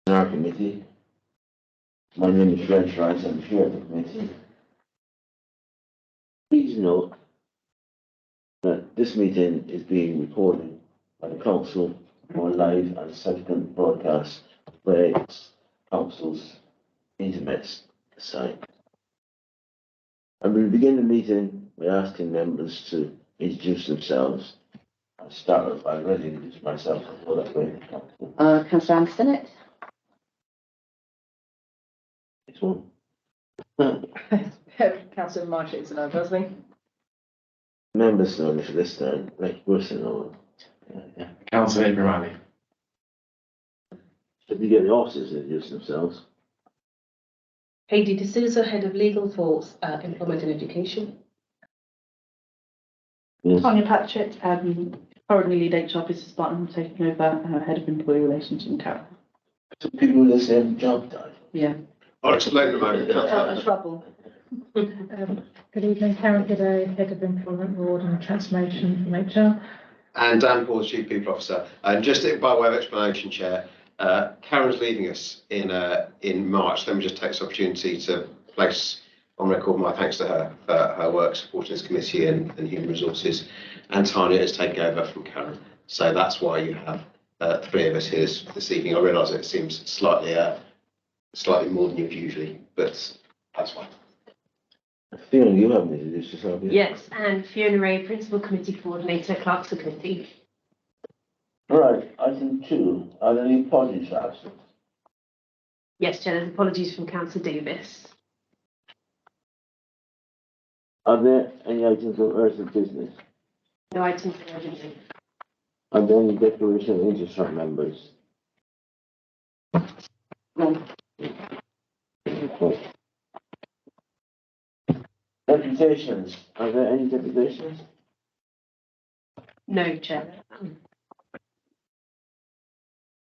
in our committee. My name is Reg Rice, I'm chair of the committee. Please note that this meeting is being recorded by the council for live and subsequent broadcast via its council's internet site. I will begin the meeting by asking members to introduce themselves. I'll start with, I already introduced myself before that way. Councillor Anderson, it. This one. Councillor Marchix and Buzzley. Members on this list are like Wilson or Councillor Abrahami. Should we get the officers to introduce themselves? Heidi D'Souza, Head of Legal for Employment and Education. Yes. Tanya Patrick, currently lead HR business partner, taking over Head of Employee Relations in Carol. So people with the same job title. Yeah. I'll explain in a moment. Trouble. Good evening, Karen Gidday, Head of Employment, Reward and Transformation from HR. And Dan Paul, Chief People Officer. And just by way of explanation, Chair, Karen's leaving us in March. Let me just take this opportunity to place on record my thanks to her for her work supporting this committee and human resources. And Tanya has taken over from Karen. So that's why you have three of us here this evening. I realise it seems slightly more than usually, but that's fine. Fiona, you haven't introduced yourself yet. Yes, and Fiona Ray, Principal Committee Coordinator, Clerks Committee. All right, item 2. Are there any apologies for absence? Yes, Chair, there's apologies from Councillor Davis. Are there any items of urgent business? No items of urgency. Are there any declaration of interest from members? No. Okay. Deputations. Are there any deputations? No, Chair.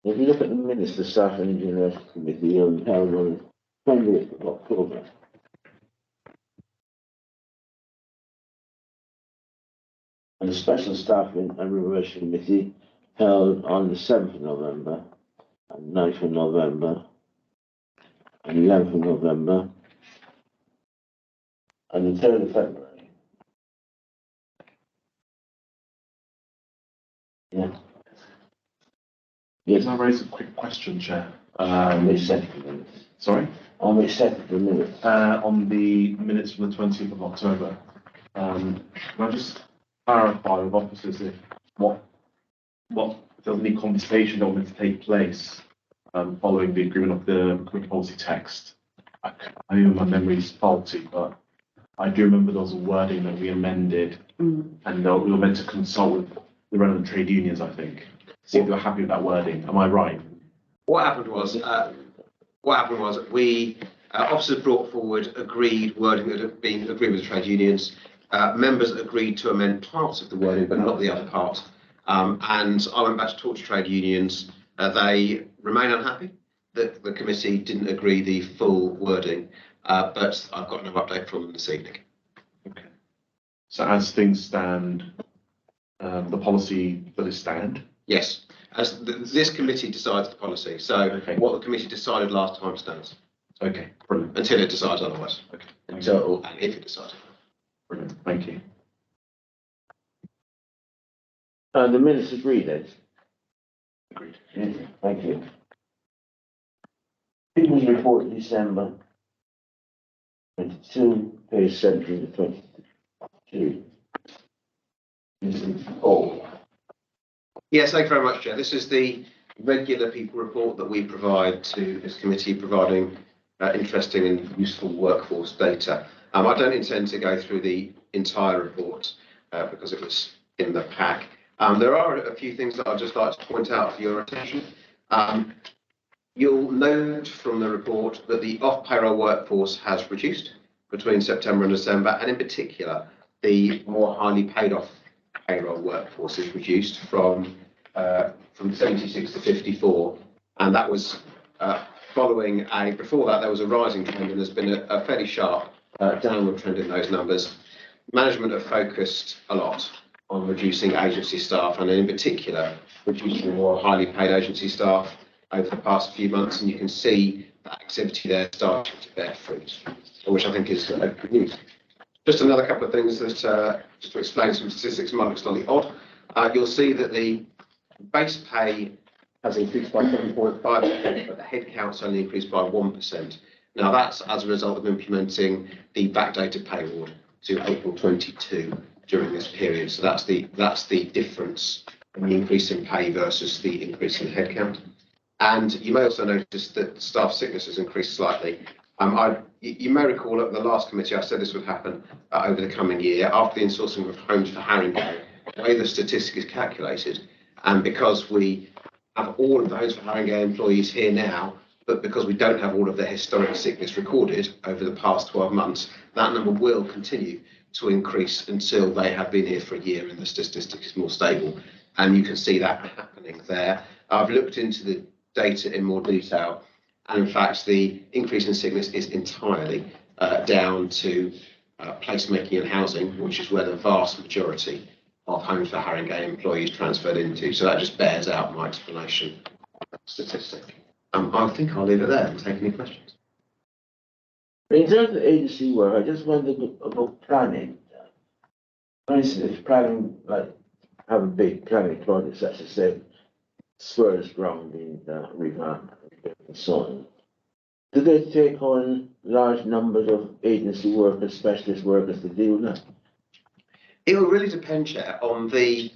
If you look at the minutes, the Staff and Engineers Committee held on 20th of October. And the Special Staff and Remuneration Committee held on the 7th of November, and 9th of November, and 11th of November, and the 3rd of February. Yeah. Yes. Can I raise a quick question, Chair? Which set of minutes? Sorry? On which set of minutes? On the minutes from the 20th of October. Can I just clarify with officers if if there's any conversation that wanted to take place following the agreement of the recruitment policy text? I know my memory is faulty, but I do remember there was a wording that we amended, and we were meant to consult with the relevant trade unions, I think. See if they were happy with that wording. Am I right? What happened was we officers brought forward agreed wording that had been agreed with the trade unions. Members agreed to amend parts of the wording, but not the other part. And I went back to talk to trade unions. They remain unhappy that the committee didn't agree the full wording, but I've got no update from them this evening. Okay. So as things stand, the policy does it stand? Yes, as this committee decides the policy. So Okay. what the committee decided last time stands Okay, brilliant. until it decides otherwise. Okay, Until and if it decides. brilliant. Thank you. The minutes agreed, Ed. Agreed. Yes, thank you. People's Report, December 22, page 17 to 22. Oh, Yes, thank you very much, Chair. This is the regular people report that we provide to this committee, providing interesting and useful workforce data. I don't intend to go through the entire report because it was in the pack. There are a few things that I'd just like to point out for your attention. You'll note from the report that the off-payroll workforce has reduced between September and December, and in particular, the more highly paid off payroll workforce is reduced from 76 to 54, and that was following before that there was a rising trend, and there's been a fairly sharp downward trend in those numbers. Management have focused a lot on reducing agency staff, and in particular reducing more highly paid agency staff. over the past few months, and you can see that activity there starting to bear fruit, which I think is good news. Just another couple of things that, just to explain some statistics might look slightly odd. You'll see that the base pay has increased by 7.5%, but the headcount's only increased by 1%. Now that's as a result of implementing the backdated pay award to April 22 during this period. So that's the difference in the increase in pay versus the increase in headcount. And you may also notice that staff sickness has increased slightly. You may recall at the last committee I said this would happen over the coming year after the insourcing of homes for Haringey. The way the statistic is calculated, and because we have all of the homes for Haringey employees here now, but because we don't have all of their historic sickness recorded over the past 12 months, that number will continue to increase until they have been here for a year and the statistic is more stable. And you can see that happening there. I've looked into the data in more detail, and in fact the increase in sickness is entirely down to placemaking and housing, which is where the vast majority of homes for Haringey employees transferred into. So that just bears out my explanation statistic. I think I'll leave it there and take any questions. In terms of agency work, I just wondered about planning. For instance, planning, like have a big planning project such as say Spurs Ground in Revamp and so on. Do they take on large numbers of agency workers, specialist workers to deal with that? It will really depend, Chair, on the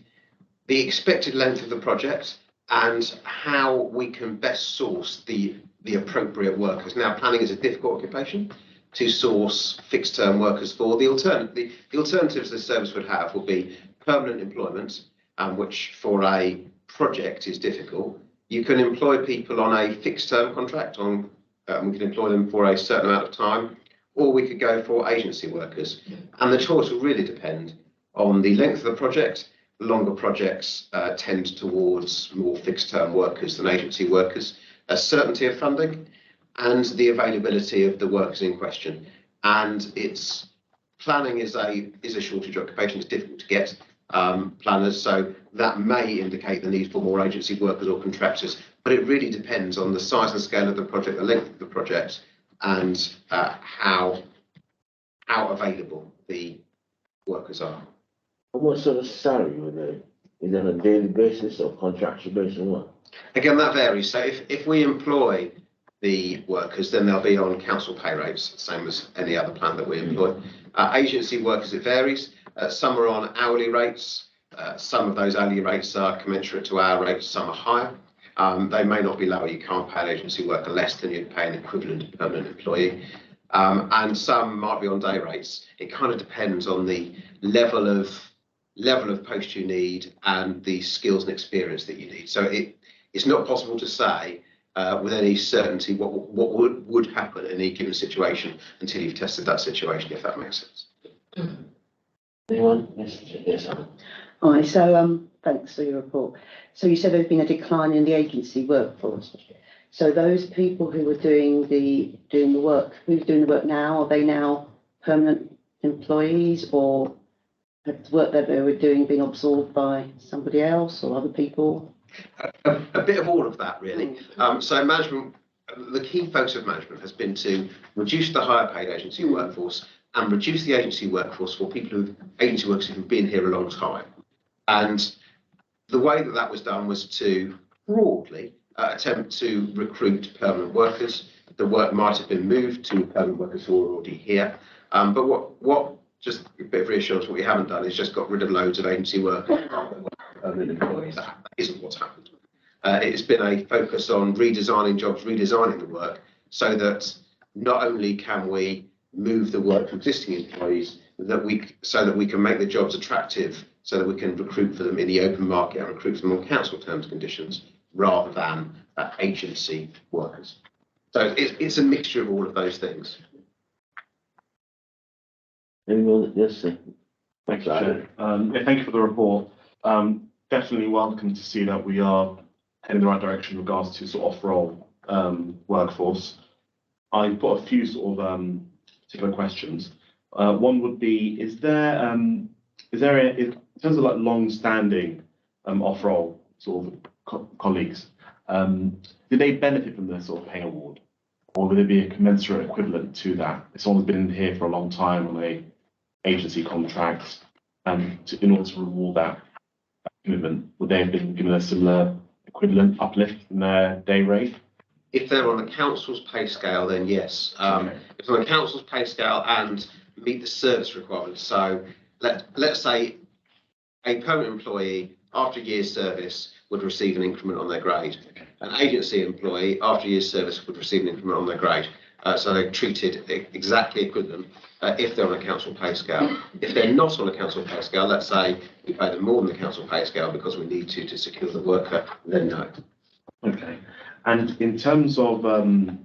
expected length of the project and how we can best source the appropriate workers. Now, planning is a difficult occupation to source fixed-term workers for. The alternatives the service would have would be permanent employment, which for a project is difficult. You can employ people on a fixed-term contract, we can employ them for a certain amount of time, or we could go for agency workers. And the choice will really depend on the length of the project. Longer projects tend towards more fixed-term workers than agency workers, a certainty of funding, and the availability of the workers in question. And planning is a shortage occupation. It's difficult to get planners, so that may indicate the need for more agency workers or contractors. But it really depends on the size and scale of the project, the length of the project, and how available the workers are. And what sort of salary would they? Is it on a daily basis or contractual basis or what? Again, that varies. So if we employ the workers, then they'll be on council pay rates, same as any other plan that we employ. Agency workers, it varies. Some are on hourly rates. Some of those hourly rates are commensurate to our rates. Some are higher. They may not be lower. You can't pay an agency worker less than you'd pay an equivalent permanent employee. And some might be on day rates. It kind of depends on the level of post you need and the skills and experience that you need. So it's not possible to say with any certainty what would happen in any given situation until you've tested that situation, if that makes sense. Anyone? Yes. Hi, so thanks for your report. So you said there's been a decline in the agency workforce. So those people who were doing the work, who's doing the work now, are they now permanent employees, or has the work that they were doing been absorbed by somebody else or other people? A bit of all of that, really. So management, the key focus of management has been to reduce the higher paid agency workforce and reduce the agency workforce for agency workers who've been here a long time. And the way that was done was to broadly attempt to recruit permanent workers. The work might have been moved to permanent workers who are already here. But what just a bit of reassurance, what we haven't done is just got rid of loads of agency workers. That isn't what's happened. It's been a focus on redesigning jobs, redesigning the work, so that not only can we move the work to existing employees, so that we can make the jobs attractive, so that we can recruit for them in the open market and recruit for them on council terms and conditions, rather than agency workers. So it's a mixture of all of those things. Anyone? Yes, sir. Thank you, Chair. Thank you for the report. Definitely welcome to see that we are heading in the right direction in regards to sort of off-role workforce. I've got a few sort of particular questions. One would be: in terms of like long-standing off-role sort of colleagues, do they benefit from the sort of pay award? Or would there be a commensurate equivalent to that? If someone's been in here for a long time on a agency contract, and in order to reward that commitment, would they have been given a similar equivalent uplift in their day rate? If they're on the council's pay scale, then yes. Okay. If they're on the council's pay scale and meet the service requirements, so let's say a permanent employee after a year's service would receive an increment on their grade. An agency employee after a year's service would receive an increment on their grade. So they're treated exactly equivalent if they're on a council pay scale. If they're not on a council pay scale, let's say we pay them more than the council pay scale because we need to secure the worker, then no. Okay. And in terms of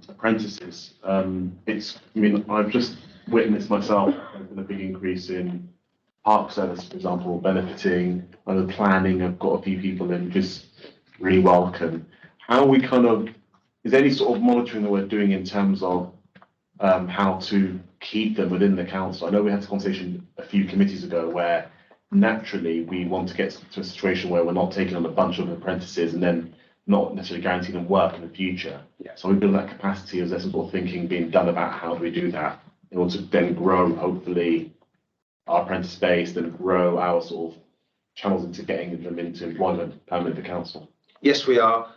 apprentices, I've just witnessed myself a big increase in park service, for example, benefiting the planning. I've got a few people in, just really welcome. How we is there any sort of monitoring that we're doing in terms of how to keep them within the council? I know we had this conversation a few committees ago where naturally we want to get to a situation where we're not taking on a bunch of apprentices and then not necessarily guaranteeing them work in the future. Yeah. So we build that capacity. Is there some sort of thinking being done about how do we do that in order to then grow, hopefully, our apprentice base, then grow our sort of channels into getting them into employment permanent at the council? Yes, we are.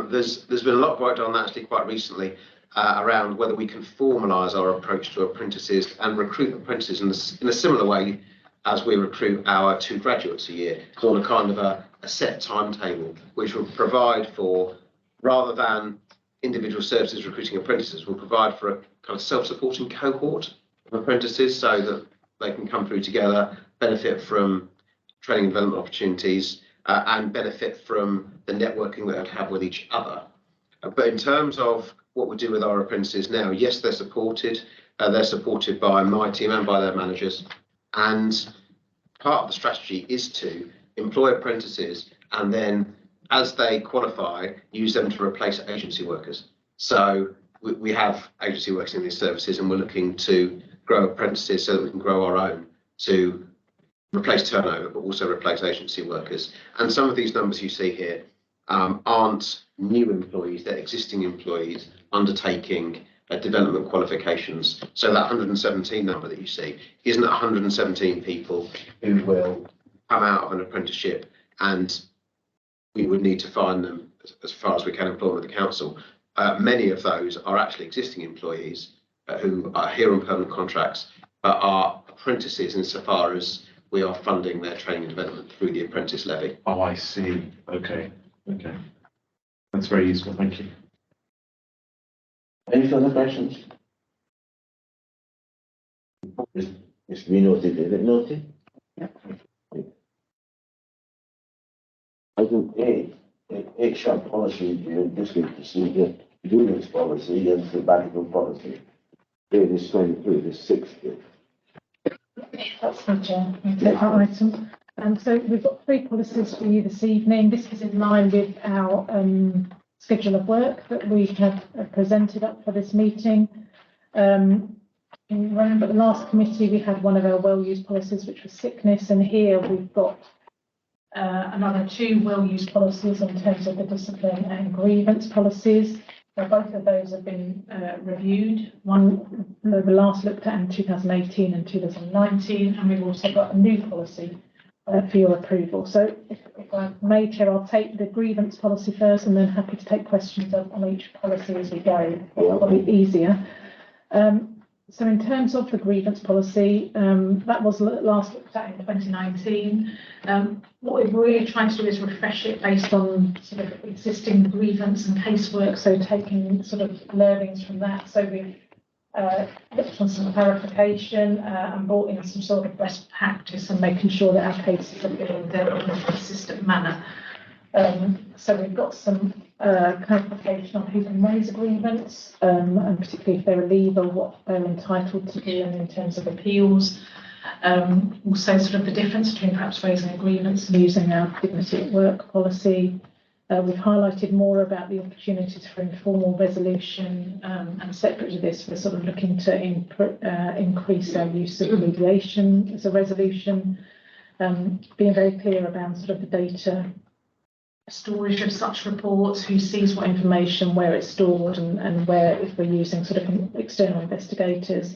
There's been a lot of work done actually quite recently around whether we can formalise our approach to apprentices and recruit apprentices in a similar way as we recruit our 2 graduates a year. So on a kind of a set timetable, which will provide for, rather than individual services recruiting apprentices, will provide for a kind of self-supporting cohort of apprentices so that they can come through together, benefit from training and development opportunities, and benefit from the networking that they have with each other. But in terms of what we do with our apprentices now, yes, they're supported. They're supported by my team and by their managers. And part of the strategy is to employ apprentices and then, as they qualify, use them to replace agency workers. So we have agency workers in these services, and we're looking to grow apprentices so that we can grow our own to replace turnover, but also replace agency workers. And some of these numbers you see here aren't new employees, they're existing employees undertaking development qualifications. So that 117 number that you see isn't 117 people who will come out of an apprenticeship and we would need to find them as far as we can employ with the council. Many of those are actually existing employees who are here on permanent contracts, but are apprentices insofar as we are funding their training and development through the apprentice levy. Oh, I see. Okay. That's very useful. Thank you. Any further questions? It's been noted, is it noted? Yep. Item A short policy, district procedure, grievance policy and sabbatical policy. It is 23, it is 60. That's the chair. We'll take that item. So we've got 3 policies for you this evening. This is in line with our schedule of work that we have presented up for this meeting. You remember at the last committee we had one of our well-used policies, which was sickness, and here we've got another 2 well-used policies in terms of the discipline and grievance policies. Both of those have been reviewed. One we last looked at in 2018 and 2019, and we've also got a new policy for your approval. So if I may, Chair, I'll take the grievance policy first and then happy to take questions on each policy as we go. It'll probably be easier. So in terms of the grievance policy, that was last looked at in 2019. What we're really trying to do is refresh it based on sort of existing grievance and casework, so taking sort of learnings from that. So we've looked on some clarification and brought in some sort of best practice and making sure that our cases are being dealt with in a consistent manner. So we've got some clarification on who can raise a grievance, and particularly if they're a leaver, what they're entitled to do in terms of appeals. Also sort of the difference between perhaps raising a grievance and using our dignity at work policy. We've highlighted more about the opportunities for informal resolution, and separate to this, we're sort of looking to increase our use of mediation as a resolution, being very clear about sort of the data storage of such reports, who sees what information, where it's stored, and where, if we're using sort of external investigators.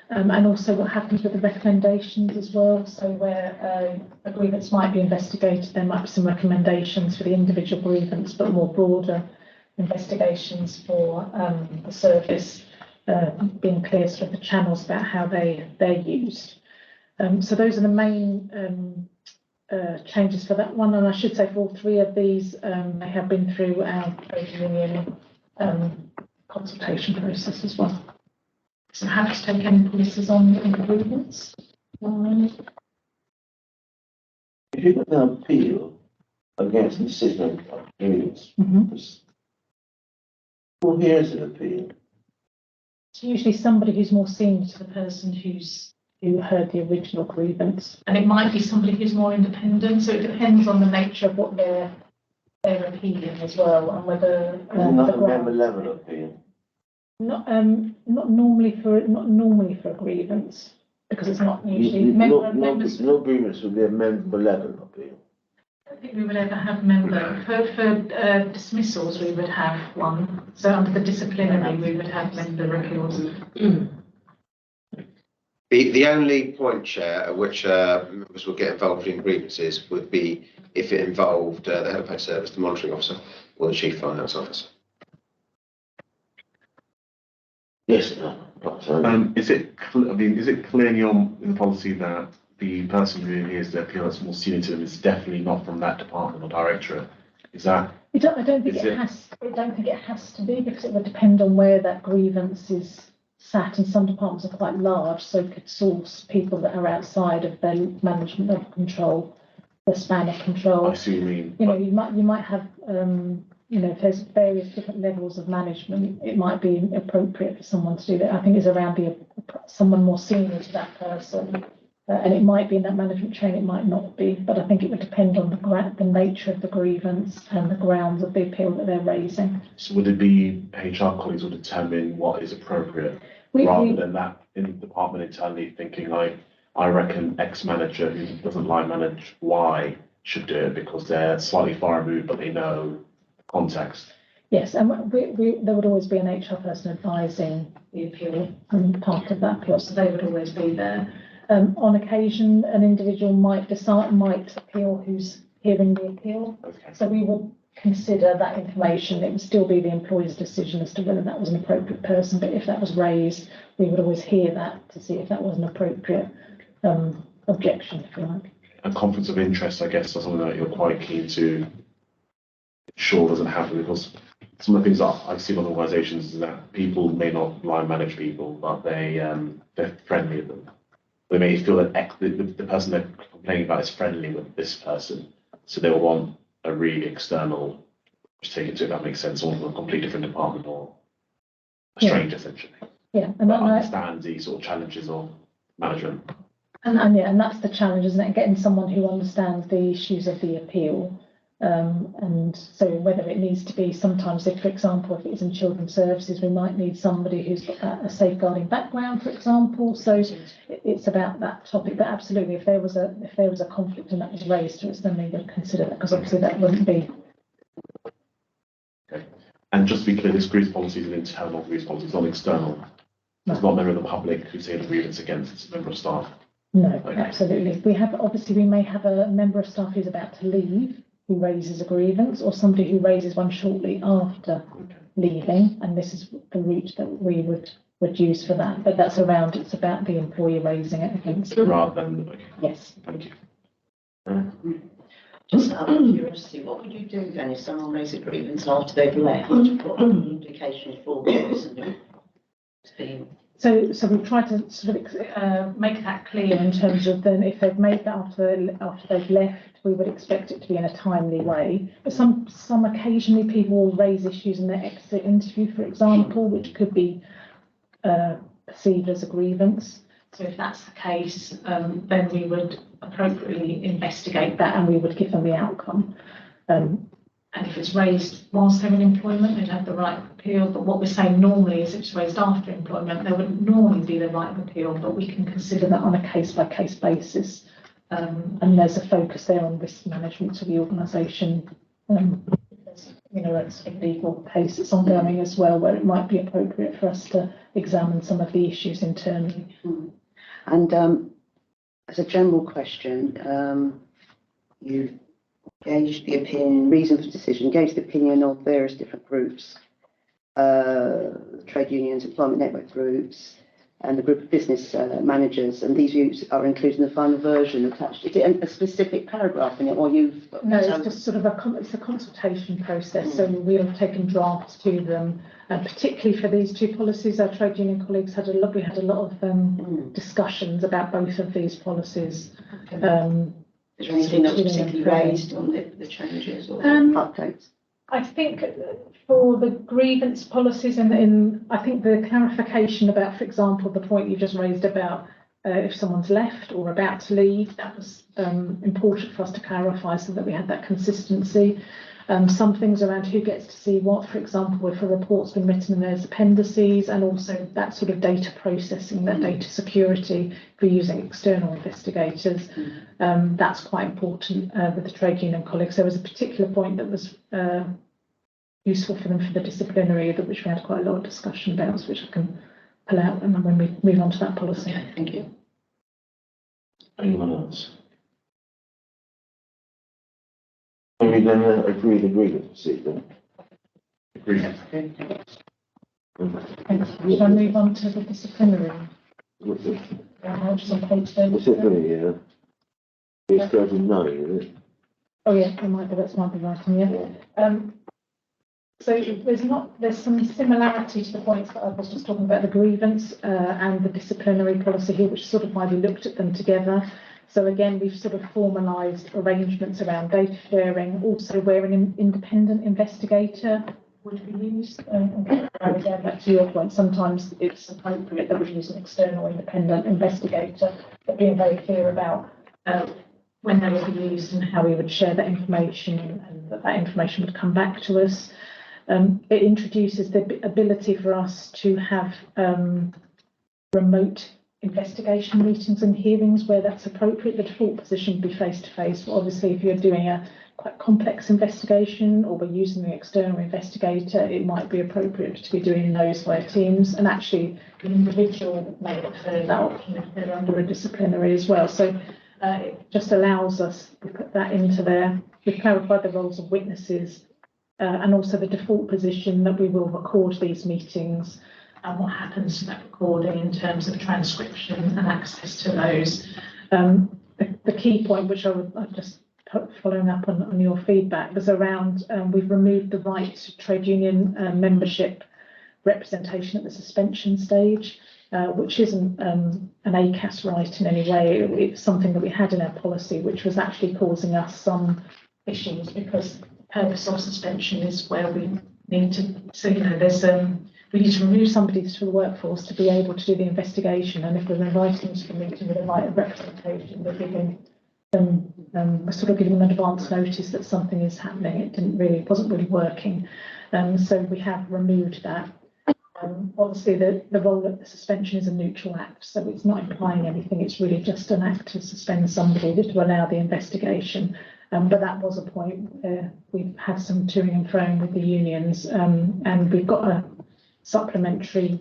And also what happens with the recommendations as well. So where a grievance might be investigated, there might be some recommendations for the individual grievance, but more broader investigations for the service, being clear sort of the channels about how they're used. So those are the main changes for that one. And I should say for all three of these, they have been through our trade union consultation process as well. So happy to take any policies on improvements. If you're going to appeal against the decision of grievance, who hears an appeal? It's usually somebody who's more senior to the person who heard the original grievance, and it might be somebody who's more independent. So it depends on the nature of what they're appealing as well, and whether Not a member level appeal. not normally for a grievance, because it's not usually members. No grievance would be a member level appeal. I don't think we would ever have member for dismissals. We would have one. So under the disciplinary, we would have member appeals. The only point, Chair, at which members will get involved in grievances would be if it involved the head of pay service, the monitoring officer, or the chief finance officer. Yes. Is it clear in the policy that the person who hears the appeal that's more senior to them is definitely not from that department or directorate? Is that? I don't think it has to be, because it would depend on where that grievance is sat, and some departments are quite large, so could source people that are outside of their management of control, the span of control. I see what you mean. You might have if there's various different levels of management, it might be appropriate for someone to do that. I think it's around someone more senior to that person, and it might be in that management chain, it might not be, but I think it would depend on the nature of the grievance and the grounds of the appeal that they're raising. So would it be HR colleagues will determine what is appropriate, rather than that in the department internally thinking, I reckon X manager who doesn't line manage Y should do it because they're slightly far removed, but they know context? Yes, and there would always be an HR person advising the appeal and part of that appeal, so they would always be there. On occasion, an individual might appeal who's hearing the appeal. Okay. So we would consider that information. It would still be the employer's decision as to whether that was an appropriate person, but if that was raised, we would always hear that to see if that was an appropriate objection, if you like. A conflict of interest, I guess, is something that you're quite keen to ensure doesn't happen, because some of the things that I've seen on organisations is that people may not line manage people, but they're friendly with them. They may feel that the person they're complaining about is friendly with this person, so they'll want a really external, just take it to, if that makes sense, someone from a completely different department or a stranger, essentially. Yeah, and that understands these sort of challenges of management. And that's the challenge, isn't it? Getting someone who understands the issues of the appeal. And so whether it needs to be, sometimes if, for example, if it's in children's services, we might need somebody who's got a safeguarding background, for example. So it's about that topic. But absolutely, if there was a conflict and that was raised to us, then we would consider that, because obviously that wouldn't be. Okay. And just to be clear, this grievance policy is an internal grievance policy, it's not external. It's not a member of the public who's saying the grievance against a member of staff. No, Okay. Absolutely. We may have a member of staff who's about to leave, who raises a grievance, or somebody who raises one shortly after leaving, and this is the route that we would use for that. But it's about the employee raising it against. Rather than, okay. Yes. Thank you. Just out of curiosity, what would you do then if someone raises a grievance after they've left? What are the implications for the person who's been? So we try to sort of make that clear in terms of then if they've made that after they've left, we would expect it to be in a timely way. But some occasionally people will raise issues in their exit interview, for example, which could be perceived as a grievance. So if that's the case, then we would appropriately investigate that and we would give them the outcome. And if it's raised whilst they're in employment, they'd have the right of appeal. But what we're saying normally is if it's raised after employment, there wouldn't normally be the right of appeal, but we can consider that on a case-by-case basis. And there's a focus there on risk management to the organisation There's, a sort of legal case that's ongoing as well, where it might be appropriate for us to examine some of the issues internally. And as a general question, you gauged the opinion, reason for decision, gauged the opinion of various different groups, trade unions, employment network groups, and the group of business managers, and these views are included in the final version attached. Is it a specific paragraph in it, or you've? No, it's just sort of it's a consultation process. So we have taken drafts to them, particularly for these two policies. Our trade union colleagues had a lot of discussions about both of these policies. Is there anything that was particularly raised on the changes or updates? I think for the grievance policies and I think the clarification about, for example, the point you just raised about if someone's left or about to leave, that was important for us to clarify so that we had that consistency. Some things around who gets to see what, for example, if a report's been written and there's appendices, and also that sort of data processing, that data security for using external investigators. That's quite important with the trade union colleagues. There was a particular point that was useful for them for the disciplinary, which we had quite a lot of discussion about, which I can pull out and when we move on to that policy. Okay, thank you. Anyone else? Can we then agree the grievance procedure? Agreed. Thank you. Shall I move on to the disciplinary? What's it? Which is on page 30. Disciplinary, yeah. It's 39, isn't it? Oh yeah, it might be, that's might be writing, yeah. So there's some similarity to the points that I was just talking about, the grievance and the disciplinary policy here, which is sort of why we looked at them together. So again, we've sort of formalised arrangements around data sharing, also where an independent investigator would be used. And again, back to your point, sometimes it's appropriate that we use an external independent investigator, but being very clear about when they would be used and how we would share that information and that information would come back to us. It introduces the ability for us to have remote investigation meetings and hearings where that's appropriate. The default position would be face-to-face. But obviously, if you're doing a quite complex investigation or we're using an external investigator, it might be appropriate to be doing those via Teams. And actually, an individual may prefer that option if they're under a disciplinary as well. So it just allows us to put that into there. We've clarified the roles of witnesses and also the default position that we will record these meetings and what happens to that recording in terms of transcription and access to those. The key point, which I've just put following up on your feedback, was around we've removed the right to trade union membership representation at the suspension stage, which isn't an ACAS right in any way. It's something that we had in our policy, which was actually causing us some issues because the purpose of suspension is where we need to, so there's we need to remove somebody to the workforce to be able to do the investigation, and if we're inviting them to the meeting with a right of representation, we're giving them we're sort of giving them advance notice that something is happening. It wasn't really working, so we have removed that. Obviously, the role of the suspension is a neutral act, so it's not implying anything. It's really just an act to suspend somebody to allow the investigation. But that was a point where we've had some toing and froing with the unions, and we've got a supplementary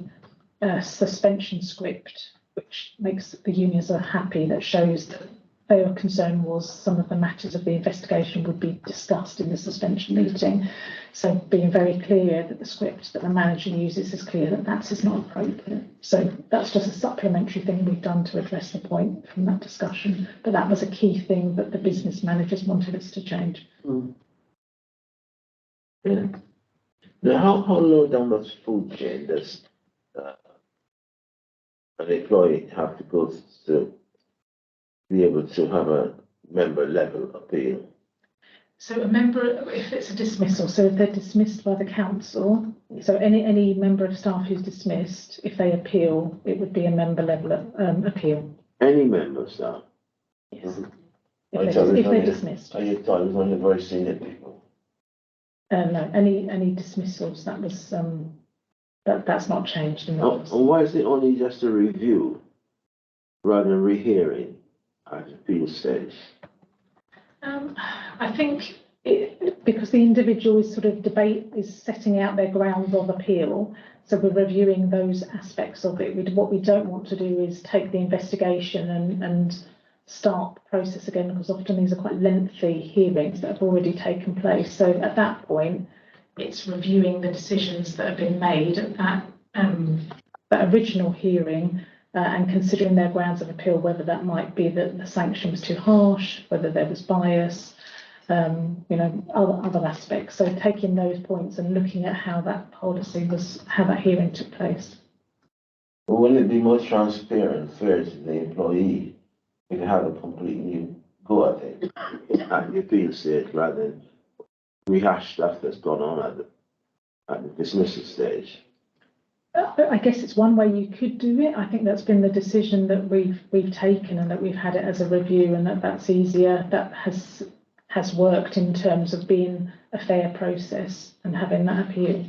suspension script, which makes the unions happy, that shows that their concern was some of the matters of the investigation would be discussed in the suspension meeting. So being very clear that the script that the manager uses is clear that that is not appropriate. So that's just a supplementary thing we've done to address the point from that discussion. But that was a key thing that the business managers wanted us to change. Yeah. Now, how low down the food chain does an employee have to go to be able to have a member level appeal? So a member, if it's a dismissal, so if they're dismissed by the council, so any member of staff who's dismissed, if they appeal, it would be a member level appeal. Any member of staff? Yes. If they're dismissed. Are you talking only very senior people? No, any dismissals, that was that's not changed in the policy. And why is it only just a review rather than rehearing at appeal stage? I think because the individual is sort of is setting out their grounds of appeal. So we're reviewing those aspects of it. What we don't want to do is take the investigation and start the process again, because often these are quite lengthy hearings that have already taken place. So at that point, it's reviewing the decisions that have been made at that original hearing and considering their grounds of appeal, whether that might be that the sanction was too harsh, whether there was bias, other aspects. So taking those points and looking at how that policy was, how that hearing took place. But wouldn't it be more transparent and fair to the employee if you have a complete new go at it at the appeal stage rather than rehash stuff that's gone on at the dismissal stage? I guess it's one way you could do it. I think that's been the decision that we've taken, and that we've had it as a review, and that's easier. That has worked in terms of being a fair process and having that appeal.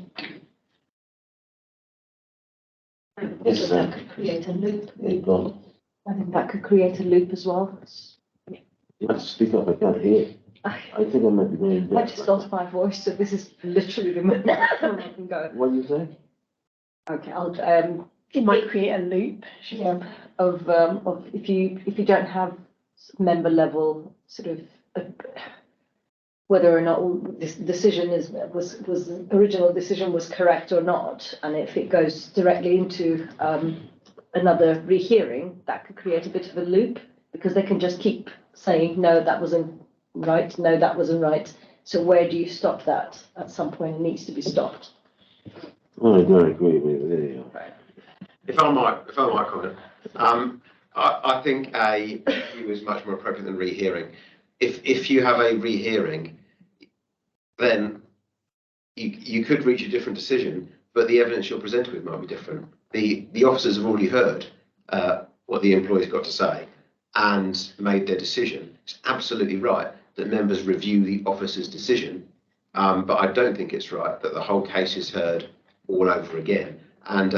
Yes, That could create a loop. I I think that could create a loop as well. You have to speak up, I can't hear. I think I might be going I deaf. just lost my voice, so this is literally the moment I can go. What do you say? Okay, I'll It might create a loop. of if you don't have member level sort of whether or not this decision was original decision was correct or not, and if it goes directly into another rehearing, that could create a bit of a loop, because they can just keep saying no, that wasn't right, no, that wasn't right. So where do you stop that? At some point, it needs to be stopped. Well, I don't agree with you. If I might comment, I think a review is much more appropriate than rehearing. If you have a rehearing, then you could reach a different decision, but the evidence you're presented with might be different. The officers have already heard what the employee's got to say and made their decision. It's absolutely right that members review the officer's decision, but I don't think it's right that the whole case is heard all over again. And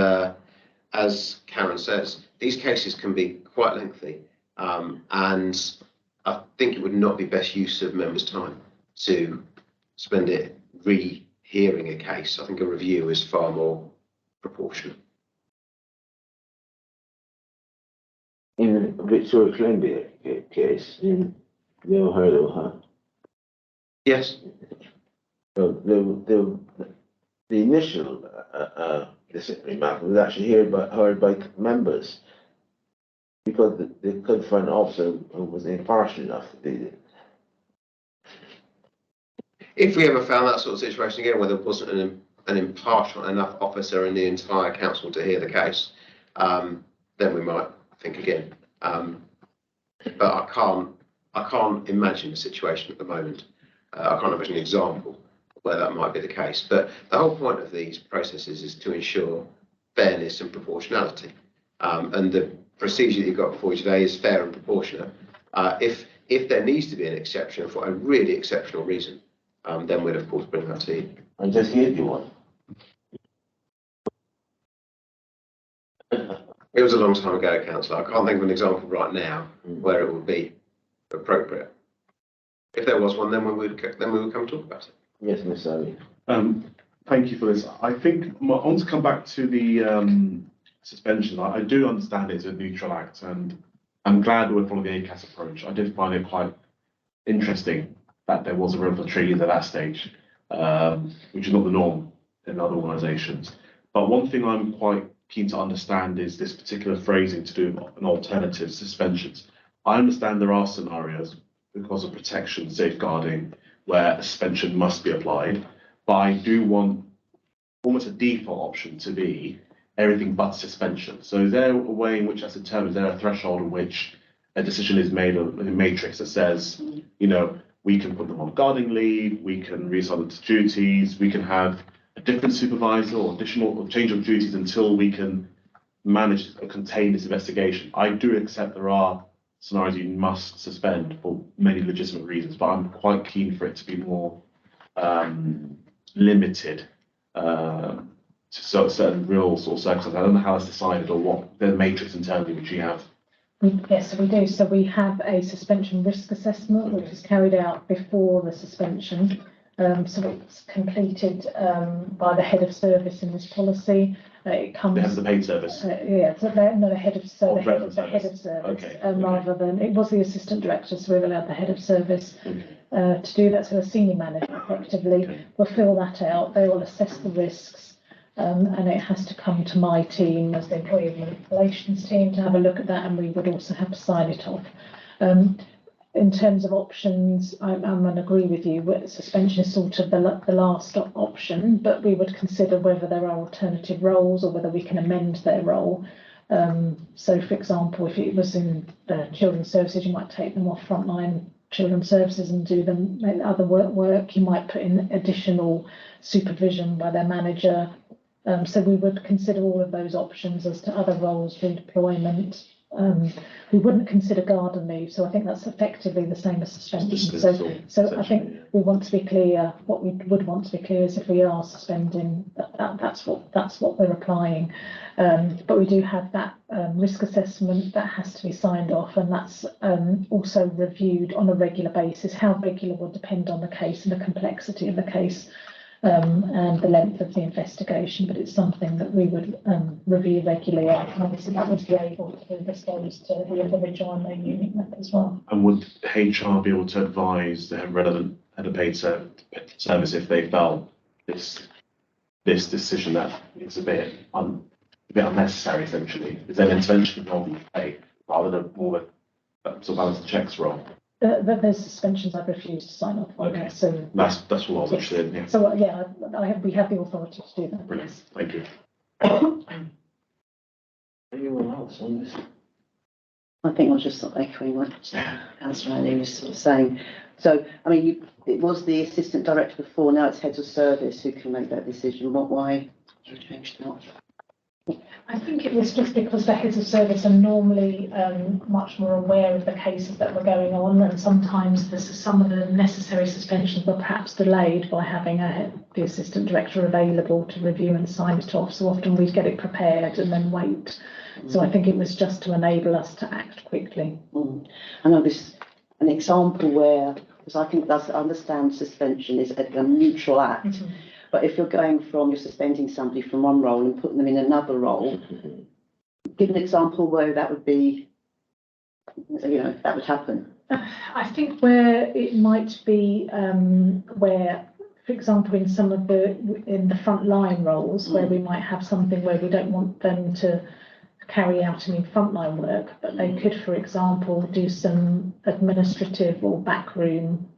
as Karen says, these cases can be quite lengthy, and I think it would not be best use of members' time to spend it rehearing a case. I think a review is far more proportionate. In Victoria Columbia case, you ever heard of her? Yes. So the initial disciplinary matter was actually heard by members, because they couldn't find an officer who was impartial enough to do it. If we ever found that sort of situation again, where there wasn't an impartial enough officer in the entire council to hear the case, then we might think again. But I can't imagine a situation at the moment. I can't imagine an example where that might be the case. But the whole point of these processes is to ensure fairness and proportionality. And the procedure that you've got before you today is fair and proportionate. If there needs to be an exception for a really exceptional reason, then we'd of course bring that to you. I just gave you one. It was a long time ago, Councillor. I can't think of an example right now where it would be appropriate. If there was one, then we would come talk about it. Yes, Miss Ali. Thank you for this. I think I want to come back to the suspension. I do understand it's a neutral act, and I'm glad we're following the ACAS approach. I did find it quite interesting that there was a river treaty at that stage, which is not the norm in other organisations. But one thing I'm quite keen to understand is this particular phrasing to do with an alternative suspensions. I understand there are scenarios because of protection, safeguarding, where a suspension must be applied, but I do want almost a default option to be everything but suspension. So is there a way in which that's determined? Is there a threshold in which a decision is made in a matrix that says, we can put them on guarding leave, we can reassign them to duties, we can have a different supervisor or additional or change of duties until we can manage or contain this investigation? I do accept there are scenarios you must suspend for many legitimate reasons, but I'm quite keen for it to be more limited to certain real sort of circumstances. I don't know how it's decided or what the matrix internally which you have. Yes, we do. So we have a suspension risk assessment, which is carried out before the suspension. So it's completed by the head of service in this policy. It comes. They have the paid service. Yeah, so they're not the head of, so Oh, the head relevant of service. service, Okay. rather than, it was the assistant director, so we've allowed the head of service Okay. to do that. So the senior manager effectively Okay. will fill that out. They will assess the risks. And it has to come to my team as the employee relations team to have a look at that, and we would also have to sign it off. In terms of options, I'm going to agree with you. Suspension is sort of the last option, but we would consider whether there are alternative roles or whether we can amend their role. So, for example, if it was in children's services, you might take them off frontline children's services and do them other work. You might put in additional supervision by their manager. So we would consider all of those options as to other roles, redeployment. We wouldn't consider garden leave, so I think that's effectively the same as suspension. So I think we want to be clear. What we would want to be clear is if we are suspending, that's what we're applying. But we do have that risk assessment that has to be signed off, and that's also reviewed on a regular basis. How regular will depend on the case and the complexity of the case. And the length of the investigation, but it's something that we would review regularly. And obviously that would be able to be disclosed to the individual and their unit as well. And would HR be able to advise the relevant head of paid service if they felt this decision that it's a bit unnecessary, essentially? Is there an intervention involved in pay rather than more of a sort of balance the checks role? There's suspensions I've refused to sign off on. Okay. So That's what I was interested in. Yeah. So yeah, we have the authority to do that. Brilliant. Thank you. Anyone else on this? I think I was just sort of echoing what Councillor Annie was sort of saying. So, I mean, it was the assistant director before, now it's heads of service who can make that decision. Why you changed that? I think it was just because the heads of service are normally much more aware of the cases that were going on, and sometimes some of the necessary suspensions were perhaps delayed by having the assistant director available to review and sign it off. So often we'd get it prepared and then wait. So I think it was just to enable us to act quickly. I know this an example where, because I think I understand suspension is a neutral act. But if you're suspending somebody from one role and putting them in another role, give an example where that would be, that would happen. I think where it might be, where, for example, in some of in the front line roles, where we might have something where we don't want them to carry out any frontline work, but they could, for example, do some administrative or backroom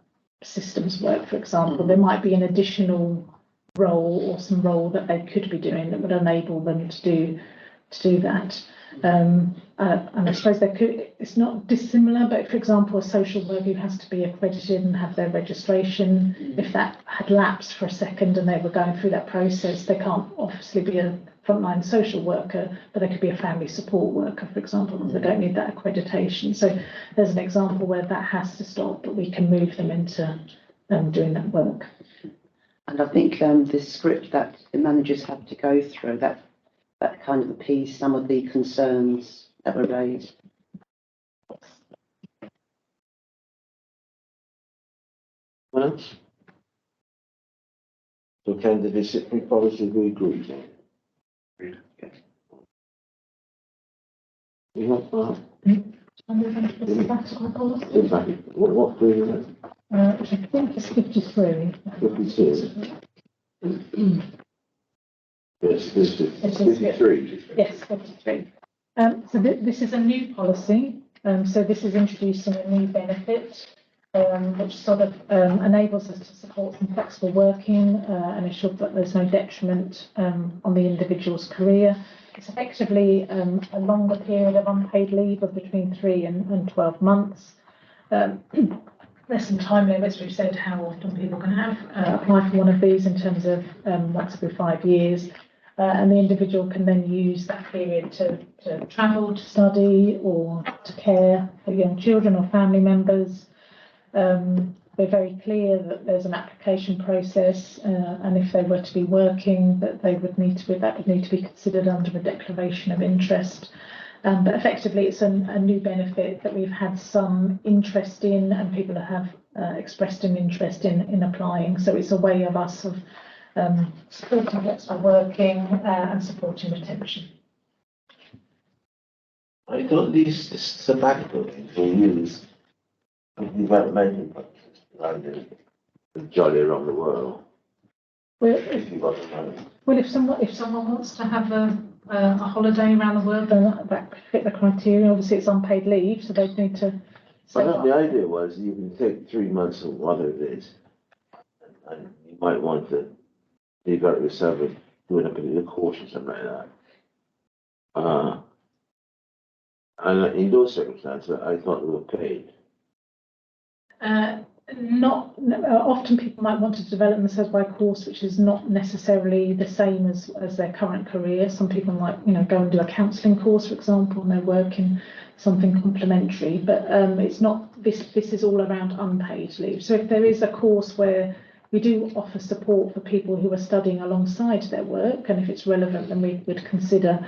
systems work, for example. There might be an additional role or some role that they could be doing that would enable them to do that. And I suppose it's not dissimilar, but for example, a social worker who has to be accredited and have their registration, if that had lapsed for a second and they were going through that process, they can't obviously be a frontline social worker, but they could be a family support worker, for example, because they don't need that accreditation. So there's an example where that has to stop, but we can move them into doing that work. And I think the script that the managers have to go through, that kind of appeased some of the concerns that were raised. What else? So can the disciplinary policy be agreed on? We have that. And then the sabbatical policy, Exactly. What do you know? which I think is 53. 52. Yes, this is 53. Yes, 53. So this is a new policy. So this is introducing a new benefit, which sort of enables us to support some flexible working and ensure that there's no detriment on the individual's career. It's effectively a longer period of unpaid leave of between 3 and 12 months. There's some time limits. We've said how often people can apply for one of these in terms of once every 5 years. And the individual can then use that period to travel, to study, or to care for young children or family members. We're very clear that there's an application process, and if they were to be working, that would need to be considered under a declaration of interest. But effectively, it's a new benefit that we've had some interest in, and people have expressed an interest in applying. So it's a way of us of supporting flexible working and supporting retention. I thought these sabbatical things were used for developmental purposes rather than jolly around the world. Well, If you got the money. well, if someone wants to have a holiday around the world, then that could fit the criteria. Obviously, it's unpaid leave, so they'd need to. I thought the idea was you can take 3 months or whatever it is, and you might want to develop yourself and doing a particular course or something like that. And in those circumstances, I thought they were paid. Often people might want to develop themselves by course, which is not necessarily the same as their current career. Some people might, go and do a counselling course, for example, and they're working something complementary. But it's not. This is all around unpaid leave. So if there is a course where we do offer support for people who are studying alongside their work, and if it's relevant, then we would consider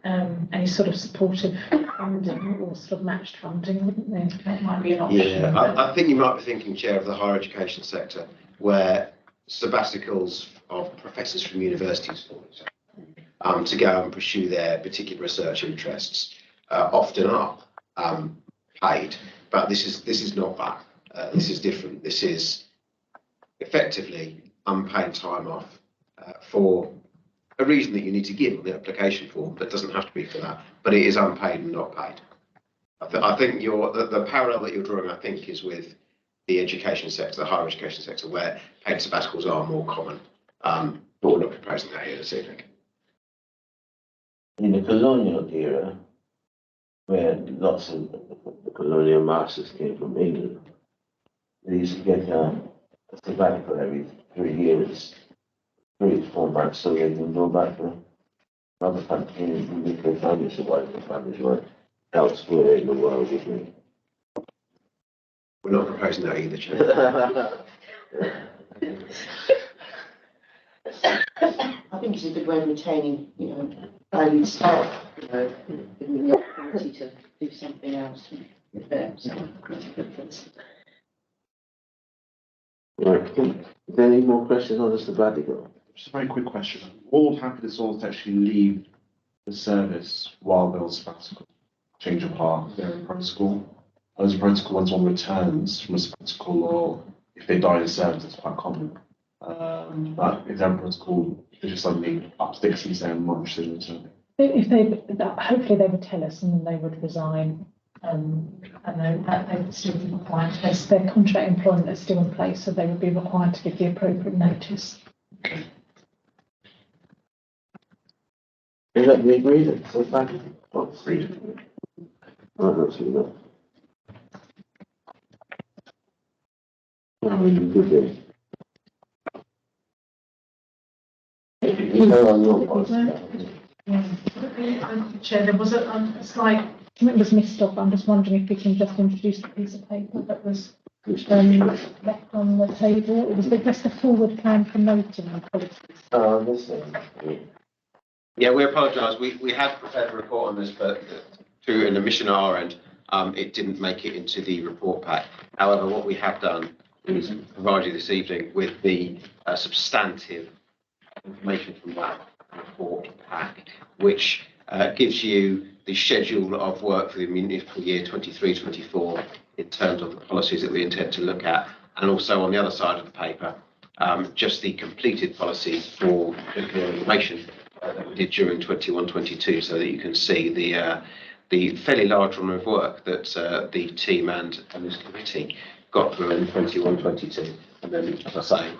any sort of supportive funding or sort of matched funding, wouldn't they? That might be an option. Yeah, I think you might be thinking, Chair, of the higher education sector, where sabbaticals of professors from universities, for example, to go and pursue their particular research interests, often are paid. But this is not that. This is different. This is effectively unpaid time off for a reason that you need to give on the application form, but doesn't have to be for that. But it is unpaid and not paid. I think the parallel that you're drawing, I think, is with the education sector, the higher education sector, where paid sabbaticals are more common. But we're not proposing that here this evening. In the colonial era, where lots of the colonial masters came from England, they used to get a sabbatical every 3 years, 3 to 4 months, so they can go back to other countries and meet their families or whatever families were elsewhere in the world with me. We're not proposing that either, Chair. I think it's a good way of retaining, valued staff, giving them the opportunity to do something else with them. So, Right. Is there any more questions on the sabbatical? Just a very quick question. All happy to sort of actually leave the service while they're on sabbatical, change of heart, they're in protocol. As a protocol, once one returns from a sabbatical, or if they die in service, it's quite common. But if they're in protocol, they just suddenly up sticks and say, I'm interested in returning. Hopefully they would tell us and then they would resign. And they would still be required to, their contract employment is still in place, so they would be required to give the appropriate notice. Okay. Is that the agreement? So back. Agreed. I don't see that. Good day. Chair, there was a slide, it was missed off. I'm just wondering if we can just introduce the piece of paper that was left on the table. It was just a forward plan for noting the policies. This thing. Yeah, we apologise. We had prepared a report on this, but through an omission at our end, it didn't make it into the report pack. However, what we have done is provide you this evening with the substantive information from that report pack, which gives you the schedule of work for the municipal year 23-24 in terms of the policies that we intend to look at, and also on the other side of the paper, just the completed policies for information that we did during 21-22, so that you can see the fairly large run of work that the team and this committee got through in 21-22, and then, as I say,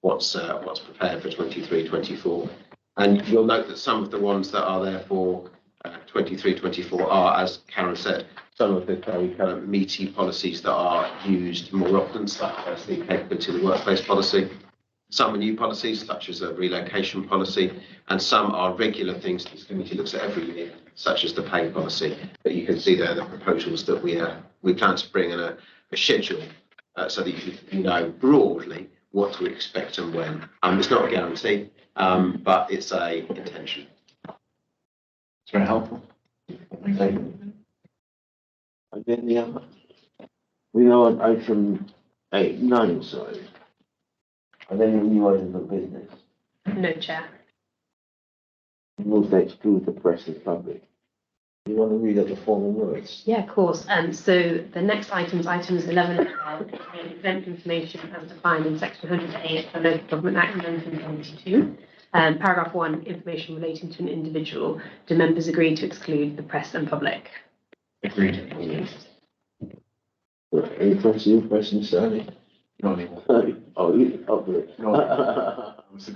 what's prepared for 23-24. And you'll note that some of the ones that are there for 23-24 are, as Karen said, some of the very kind of meaty policies that are used more often, such as the capability of the workplace policy. Some are new policies, such as a relocation policy, and some are regular things that this committee looks at every year, such as the pay policy. But you can see there the proposals that we plan to bring in a schedule so that you know broadly what to expect and when. It's not a guarantee, but it's a intention. It's very helpful. Thank you. And then the other, we are on item 8, 9, sorry. And then the new items of business. No, Chair. Move to exclude the press and public. You want to read out the formal words? Yeah, of course. So the next items 11 and 12, event information as defined in section 108 of the Local Government Act 1972. Paragraph 1, information relating to an individual. Do members agree to exclude the press and public? Agreed. Any questions, Sally? Not anymore. Oh, you, oh, good. No. It's a